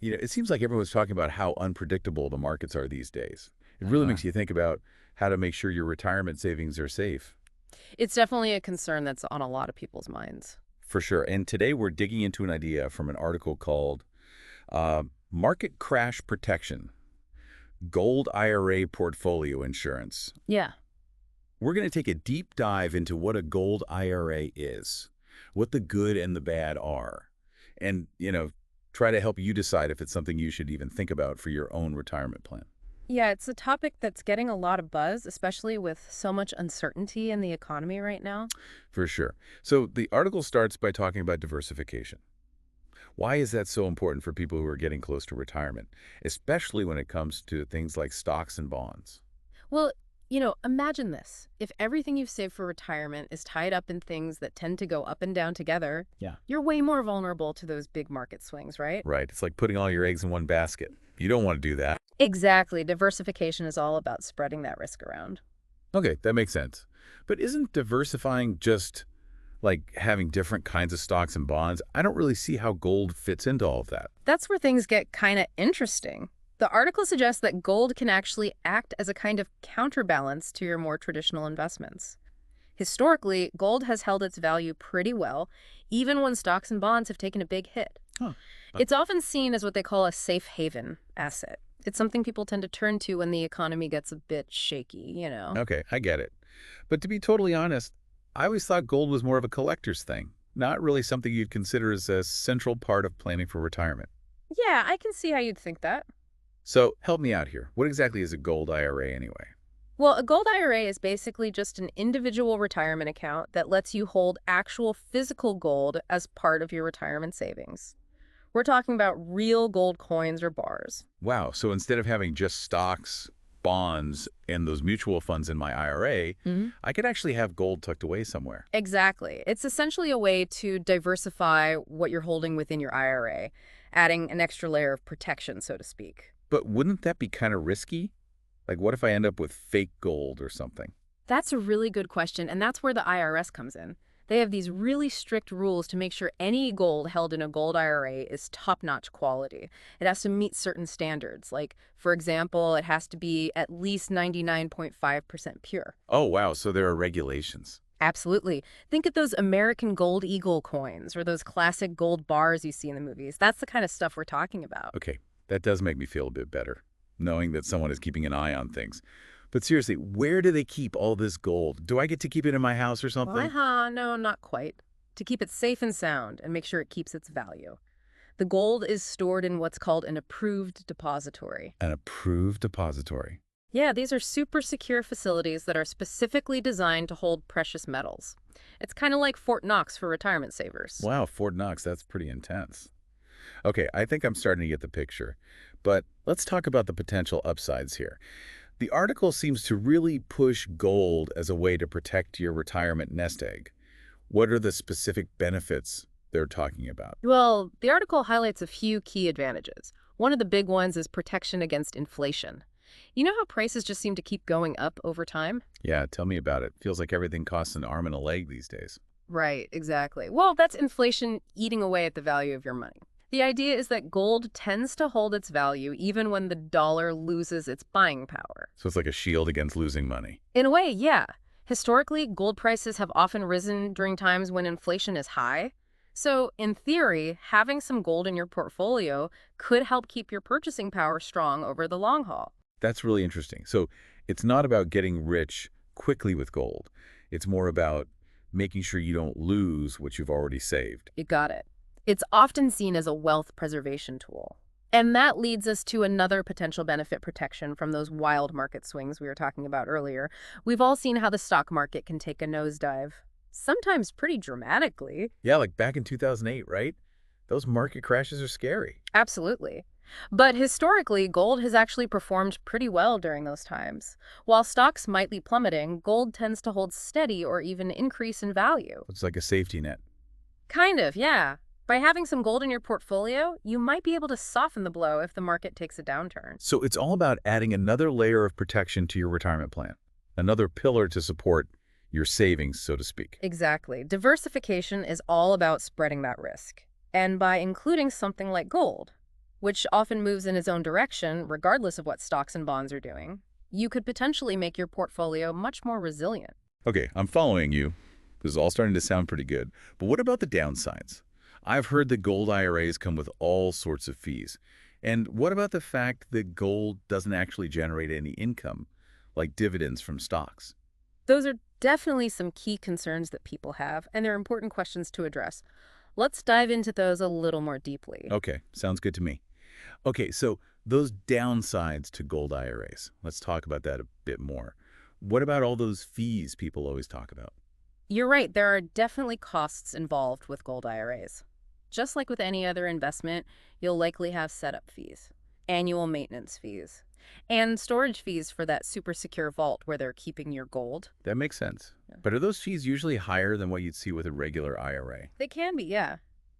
It seems like everyone's talking about how unpredictable the markets are these days. It really makes you think about how to make sure your retirement savings are safe. It's definitely a concern that's on a lot of people's minds. For sure. And today we're digging into an idea from an article called uh, Market Crash Protection, Gold IRA Portfolio Insurance. Yeah. We're going to take a deep dive into what a gold IRA is, what the good and the bad are, and, try to help you decide if it's something you should even think about for your own retirement plan. Yeah, it's a topic that's getting a lot of buzz, especially with so much uncertainty in the economy right now. For sure. So the article starts by talking about diversification. Why is that so important for people who are getting close to retirement, especially when it comes to things like stocks and bonds? Well, imagine this. If everything you've saved for retirement is tied up in things that tend to go up and down together, Yeah. you're way more vulnerable to those big market swings, right? Right. It's like putting all your eggs in one basket. You don't want to do that. Exactly. Diversification is all about spreading that risk around. Okay, that makes sense. But isn't diversifying just like having different kinds of stocks and bonds? I don't really see how gold fits into all of that. That's where things get kind of interesting. The article suggests that gold can actually act as a kind of counterbalance to your more traditional investments. Historically, gold has held its value pretty well, even when stocks and bonds have taken a big hit. Huh. It's often seen as what they call a safe haven asset. It's something people tend to turn to when the economy gets a bit shaky. Okay, I get it. But to be totally honest, I always thought gold was more of a collector's thing, not really something you'd consider as a central part of planning for retirement. Yeah, I can see how you'd think that. So help me out here. What exactly is a gold IRA anyway? Well, a gold IRA is basically just an individual retirement account that lets you hold actual physical gold as part of your retirement savings. We're talking about real gold coins or bars. Wow, so instead of having just stocks, bonds, and those mutual funds in my IRA, I could actually have gold tucked away somewhere. Exactly. It's essentially a way to diversify what you're holding within your IRA, adding an extra layer of protection, so to speak. But wouldn't that be kind of risky? Like, what if I end up with fake gold or something? That's a really good question, and that's where the IRS comes in. They have these really strict rules to make sure any gold held in a gold IRA is top-notch quality. It has to meet certain standards. Like, for example, it has to be at least 99.5% pure. Oh, wow, so there are regulations. Absolutely. Think of those American Gold Eagle coins or those classic gold bars you see in the movies. That's the kind of stuff we're talking about. Okay, that does make me feel a bit better, knowing that someone is keeping an eye on things. But seriously, where do they keep all this gold? Do I get to keep it in my house or something? No, not quite. To keep it safe and sound and make sure it keeps its value. The gold is stored in what's called an approved depository. An approved depository. Yeah, these are super secure facilities that are specifically designed to hold precious metals. It's kind of like Fort Knox for retirement savers. Wow, Fort Knox, that's pretty intense. Okay, I think I'm starting to get the picture. But let's talk about the potential upsides here. The article seems to really push gold as a way to protect your retirement nest egg. What are the specific benefits they're talking about? Well, the article highlights a few key advantages. One of the big ones is protection against inflation. You know how prices just seem to keep going up over time? Yeah, tell me about it. Feels like everything costs an arm and a leg these days. Right, exactly. Well, that's inflation eating away at the value of your money. The idea is that gold tends to hold its value even when the dollar loses its buying power. So it's like a shield against losing money. In a way, yeah. Historically, gold prices have often risen during times when inflation is high. So, in theory, having some gold in your portfolio could help keep your purchasing power strong over the long haul. That's really interesting. So it's not about getting rich quickly with gold. It's more about making sure you don't lose what you've already saved. You got it. It's often seen as a wealth preservation tool. And that leads us to another potential benefit: protection from those wild market swings we were talking about earlier. We've all seen how the stock market can take a nosedive, sometimes pretty dramatically. Yeah, like back in 2008, right? Those market crashes are scary. Absolutely. But historically, gold has actually performed pretty well during those times. While stocks might be plummeting, gold tends to hold steady or even increase in value. It's like a safety net. Kind of, yeah. By having some gold in your portfolio, you might be able to soften the blow if the market takes a downturn. So it's all about adding another layer of protection to your retirement plan, another pillar to support your savings, so to speak. Exactly. Diversification is all about spreading that risk. And by including something like gold, which often moves in its own direction regardless of what stocks and bonds are doing, you could potentially make your portfolio much more resilient. Okay, I'm following you. This is all starting to sound pretty good. But what about the downsides? I've heard that gold IRAs come with all sorts of fees. And what about the fact that gold doesn't actually generate any income, like dividends from stocks? Those are definitely some key concerns that people have, and they're important questions to address. Let's dive into those a little more deeply. Okay, sounds good to me. Okay, so those downsides to gold IRAs, let's talk about that a bit more. What about all those fees people always talk about? You're right, there are definitely costs involved with gold IRAs. Just like with any other investment, you'll likely have setup fees, annual maintenance fees, and storage fees for that super secure vault where they're keeping your gold. That makes sense. Yeah. But are those fees usually higher than what you'd see with a regular IRA? They can be, yeah.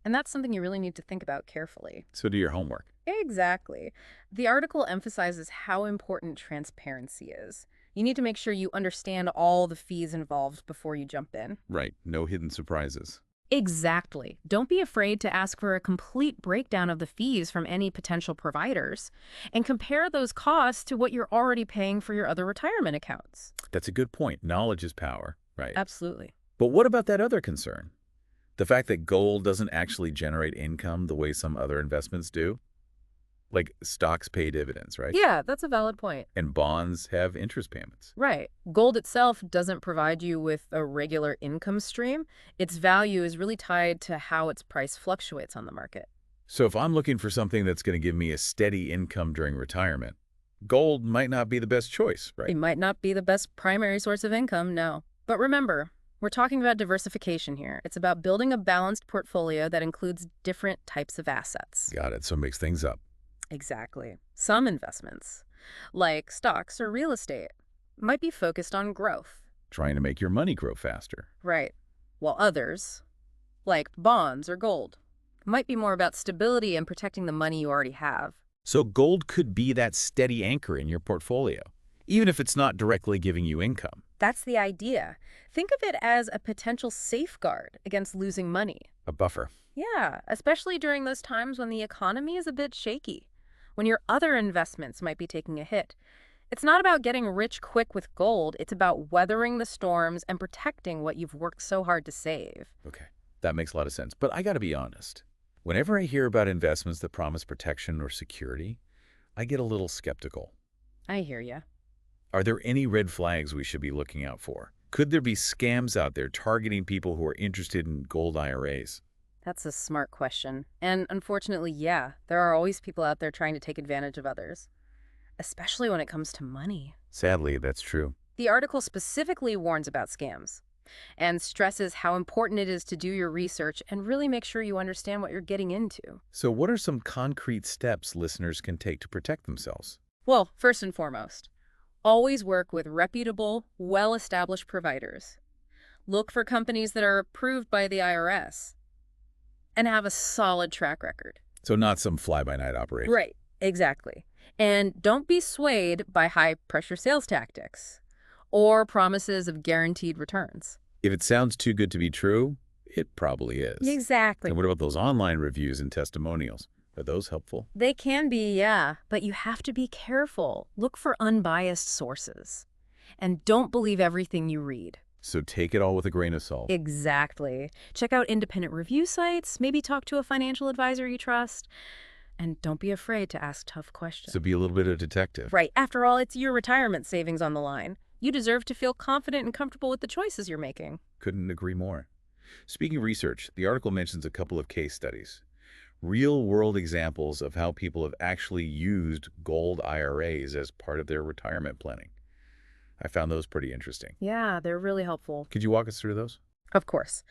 And that's something you really need to think about carefully. So do your homework. Exactly. The article emphasizes how important transparency is. You need to make sure you understand all the fees involved before you jump in. Right, no hidden surprises. Exactly. Don't be afraid to ask for a complete breakdown of the fees from any potential providers and compare those costs to what you're already paying for your other retirement accounts. That's a good point. Knowledge is power, right? Absolutely. But what about that other concern? The fact that gold doesn't actually generate income the way some other investments do? Like stocks pay dividends, right? Yeah, that's a valid point. And bonds have interest payments. Right. Gold itself doesn't provide you with a regular income stream. Its value is really tied to how its price fluctuates on the market. So if I'm looking for something that's going to give me a steady income during retirement, gold might not be the best choice, It right? might not be the best primary source of income, no. But remember, we're talking about diversification here. It's about building a balanced portfolio that includes different types of assets. Got it. So it makes things up. Exactly. Some investments, like stocks or real estate, might be focused on growth. Trying to make your money grow faster. Right. While others, like bonds or gold, might be more about stability and protecting the money you already have. So gold could be that steady anchor in your portfolio, even if it's not directly giving you income. That's the idea. Think of it as a potential safeguard against losing money. A buffer. Yeah, especially during those times when the economy is a bit shaky, when your other investments might be taking a hit. It's not about getting rich quick with gold. It's about weathering the storms and protecting what you've worked so hard to save. Okay, that makes a lot of sense. But I got to be honest. Whenever I hear about investments that promise protection or security, I get a little skeptical. I hear ya. Are there any red flags we should be looking out for? Could there be scams out there targeting people who are interested in gold IRAs? That's a smart question. And unfortunately, yeah, there are always people out there trying to take advantage of others, especially when it comes to money. Sadly, that's true. The article specifically warns about scams and stresses how important it is to do your research and really make sure you understand what you're getting into. So what are some concrete steps listeners can take to protect themselves? Well, first and foremost, always work with reputable, well-established providers. Look for companies that are approved by the IRS and have a solid track record. So not some fly-by-night operation. Right, exactly. And don't be swayed by high-pressure sales tactics or promises of guaranteed returns. If it sounds too good to be true, it probably is. Exactly. And what about those online reviews and testimonials? Are those helpful? They can be, yeah, but you have to be careful. Look for unbiased sources. And don't believe everything you read. So take it all with a grain of salt. Exactly. Check out independent review sites, maybe talk to a financial advisor you trust, and don't be afraid to ask tough questions. So be a little bit of a detective. Right. After all, it's your retirement savings on the line. You deserve to feel confident and comfortable with the choices you're making. Couldn't agree more. Speaking of research, the article mentions a couple of case studies. Real-world examples of how people have actually used gold IRAs as part of their retirement planning. I found those pretty interesting. Yeah, they're really helpful. Could you walk us through those? Of course.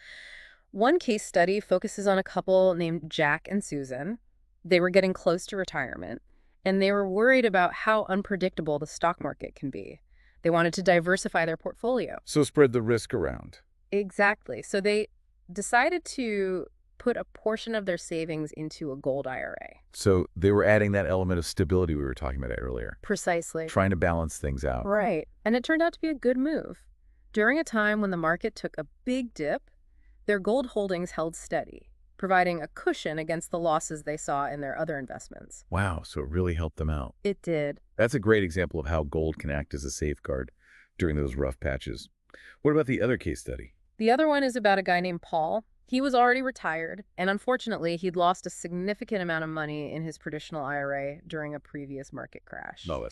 One case study focuses on a couple named Jack and Susan. They were getting close to retirement, and they were worried about how unpredictable the stock market can be. They wanted to diversify their portfolio. So spread the risk around. Exactly. So they decided to put a portion of their savings into a gold IRA. So they were adding that element of stability we were talking about earlier, Precisely. trying to balance things out. Right. And it turned out to be a good move. During a time when the market took a big dip, their gold holdings held steady, providing a cushion against the losses they saw in their other investments. Wow, so it really helped them out. It did. That's a great example of how gold can act as a safeguard during those rough patches. What about the other case study? The other one is about a guy named Paul. He was already retired, and unfortunately, he'd lost a significant amount of money in his traditional IRA during a previous market crash. No,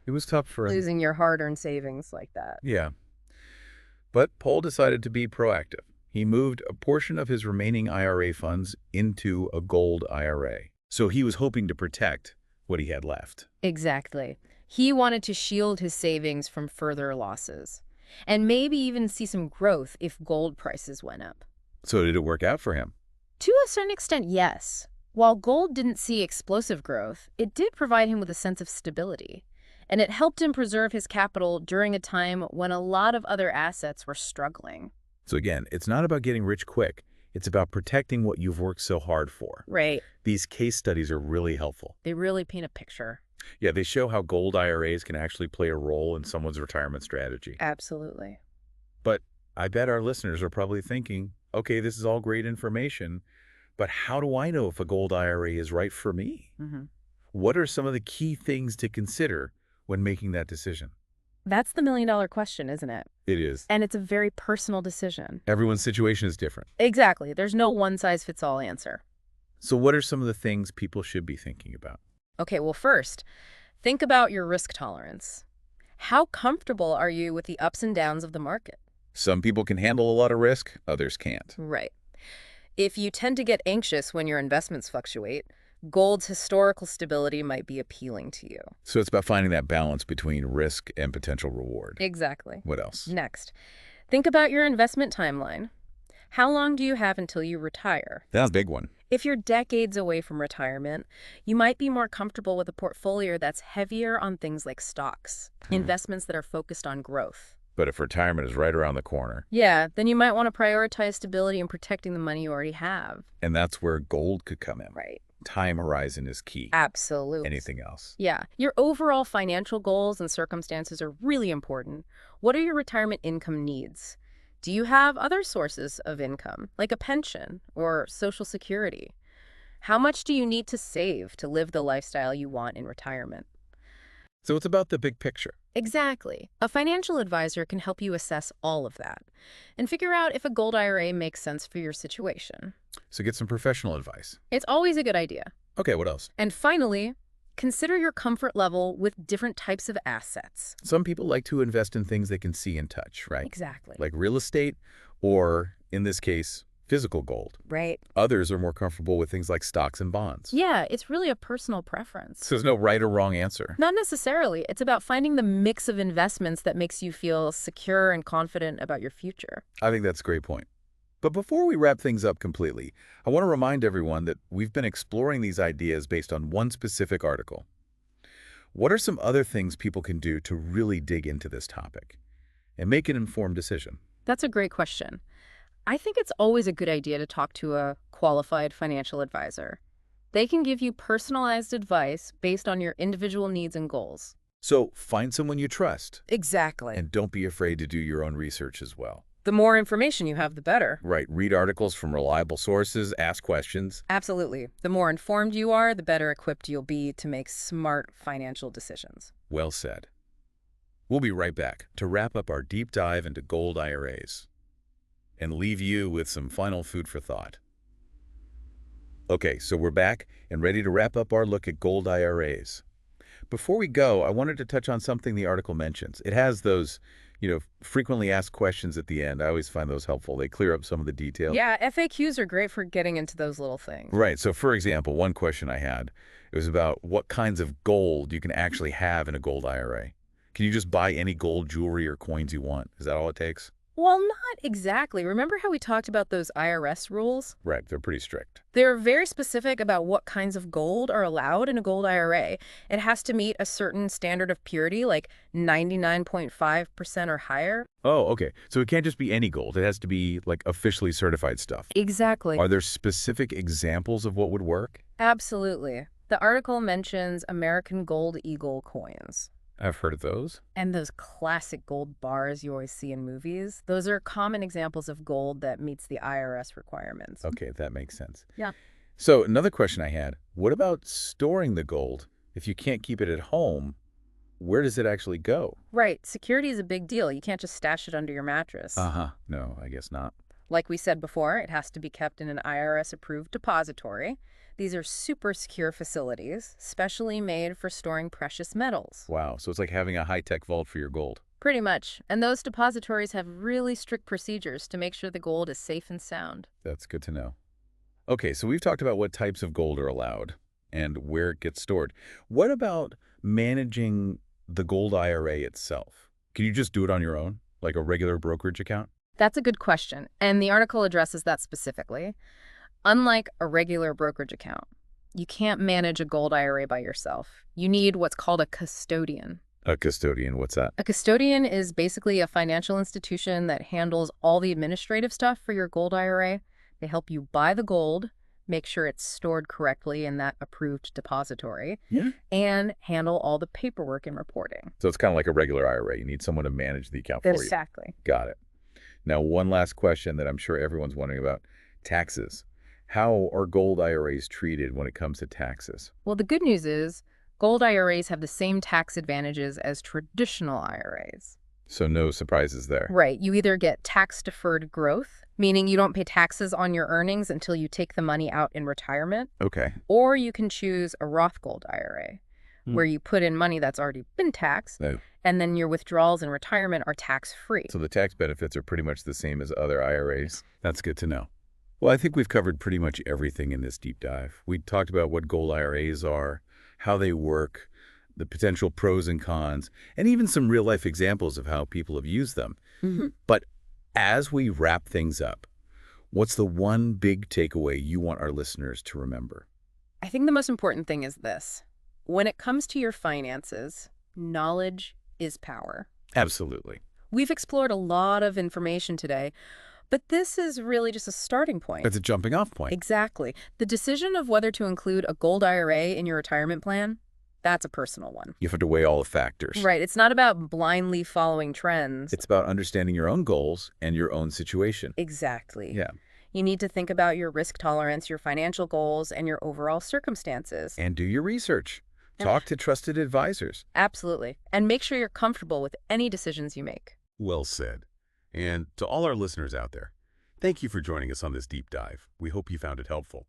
it was tough for him. Losing your hard-earned savings like that. Yeah. But Paul decided to be proactive. He moved a portion of his remaining IRA funds into a gold IRA. So he was hoping to protect what he had left. Exactly. He wanted to shield his savings from further losses, and maybe even see some growth if gold prices went up. So did it work out for him? To a certain extent, yes. While gold didn't see explosive growth, it did provide him with a sense of stability, and it helped him preserve his capital during a time when a lot of other assets were struggling. So again, it's not about getting rich quick. It's about protecting what you've worked so hard for. Right. These case studies are really helpful. They really paint a picture. Yeah, they show how gold IRAs can actually play a role in someone's retirement strategy. Absolutely. But I bet our listeners are probably thinking, okay, this is all great information, but how do I know if a gold IRA is right for me? What are some of the key things to consider when making that decision? That's the million-dollar question, isn't it? It is. And it's a very personal decision. Everyone's situation is different. Exactly. There's no one-size-fits-all answer. So what are some of the things people should be thinking about? Okay, well, first, think about your risk tolerance. How comfortable are you with the ups and downs of the market? Some people can handle a lot of risk, others can't. Right. If you tend to get anxious when your investments fluctuate, gold's historical stability might be appealing to you. So it's about finding that balance between risk and potential reward. Exactly. What else? Next, think about your investment timeline. How long do you have until you retire? That's a big one. If you're decades away from retirement, you might be more comfortable with a portfolio that's heavier on things like stocks, investments that are focused on growth. But if retirement is right around the corner, Yeah, then you might want to prioritize stability and protecting the money you already have. and that's where gold could come in. Right. Time horizon is key. Absolutely. Anything else? Yeah. Your overall financial goals and circumstances are really important. What are your retirement income needs? Do you have other sources of income, like a pension or Social Security? How much do you need to save to live the lifestyle you want in retirement? So it's about the big picture. Exactly. A financial advisor can help you assess all of that and figure out if a gold IRA makes sense for your situation. So get some professional advice. It's always a good idea. Okay, what else? And finally, consider your comfort level with different types of assets. Some people like to invest in things they can see and touch, right? Exactly. Like real estate or, in this case, physical gold. Right. Others are more comfortable with things like stocks and bonds. Yeah, it's really a personal preference. So there's no right or wrong answer. Not necessarily. It's about finding the mix of investments that makes you feel secure and confident about your future. I think that's a great point. But before we wrap things up completely, I want to remind everyone that we've been exploring these ideas based on one specific article. What are some other things people can do to really dig into this topic and make an informed decision? That's a great question. I think it's always a good idea to talk to a qualified financial advisor. They can give you personalized advice based on your individual needs and goals. So find someone you trust Exactly. and don't be afraid to do your own research as well. The more information you have, the better. Right, read articles from reliable sources, ask questions. Absolutely. The more informed you are, the better equipped you'll be to make smart financial decisions. Well said. We'll be right back to wrap up our deep dive into gold IRAs and leave you with some final food for thought. Okay, so we're back and ready to wrap up our look at gold IRAs. Before we go, I wanted to touch on something the article mentions. It has those, frequently asked questions at the end. I always find those helpful. They clear up some of the detail. Yeah, FAQs are great for getting into those little things. Right. So, for example, one question I had, it was about what kinds of gold you can actually have in a gold IRA. Can you just buy any gold jewelry or coins you want? Is that all it takes? Well, not exactly. Remember how we talked about those IRS rules? Right. They're pretty strict. They're very specific about what kinds of gold are allowed in a gold IRA. It has to meet a certain standard of purity, like 99.5% or higher. Oh, okay. So it can't just be any gold. It has to be like officially certified stuff. Exactly. Are there specific examples of what would work? Absolutely. The article mentions American Gold Eagle coins. I've heard of those. And those classic gold bars you always see in movies, those are common examples of gold that meets the IRS requirements. Okay, that makes sense. Yeah. So another question I had, what about storing the gold? If you can't keep it at home, where does it actually go? Right. Security is a big deal. You can't just stash it under your mattress. Uh-huh. No, I guess not. Like we said before, it has to be kept in an IRS-approved depository. These are super secure facilities, specially made for storing precious metals. Wow, so it's like having a high-tech vault for your gold. Pretty much. And those depositories have really strict procedures to make sure the gold is safe and sound. That's good to know. Okay, so we've talked about what types of gold are allowed and where it gets stored. What about managing the Gold IRA itself? Can you just do it on your own, like a regular brokerage account? That's a good question, and the article addresses that specifically. Unlike a regular brokerage account, you can't manage a gold IRA by yourself. You need what's called a custodian. A custodian, what's that? A custodian is basically a financial institution that handles all the administrative stuff for your gold IRA. They help you buy the gold, make sure it's stored correctly in that approved depository, Yeah. and handle all the paperwork and reporting. So it's kind of like a regular IRA. You need someone to manage the account for you. Exactly. Got it. Now, one last question that I'm sure everyone's wondering about, taxes. How are gold IRAs treated when it comes to taxes? Well, the good news is gold IRAs have the same tax advantages as traditional IRAs. So no surprises there. Right. You either get tax-deferred growth, meaning you don't pay taxes on your earnings until you take the money out in retirement, Okay. or you can choose a Roth Gold IRA, where you put in money that's already been taxed, No. and then your withdrawals in retirement are tax-free. So the tax benefits are pretty much the same as other IRAs. That's good to know. Well, I think we've covered pretty much everything in this deep dive. We talked about what gold IRAs are, how they work, the potential pros and cons, and even some real-life examples of how people have used them. But as we wrap things up, what's the one big takeaway you want our listeners to remember? I think the most important thing is this. When it comes to your finances, knowledge is power. Absolutely. We've explored a lot of information today, but this is really just a starting point. That's a jumping off point. Exactly. The decision of whether to include a gold IRA in your retirement plan, that's a personal one. You have to weigh all the factors. Right. It's not about blindly following trends. It's about understanding your own goals and your own situation. Exactly. Yeah. You need to think about your risk tolerance, your financial goals, and your overall circumstances. And do your research. Yeah. Talk to trusted advisors. Absolutely. And make sure you're comfortable with any decisions you make. Well said. And to all our listeners out there, thank you for joining us on this deep dive. We hope you found it helpful.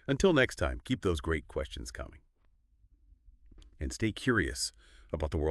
Until next time, keep those great questions coming. And stay curious about the world.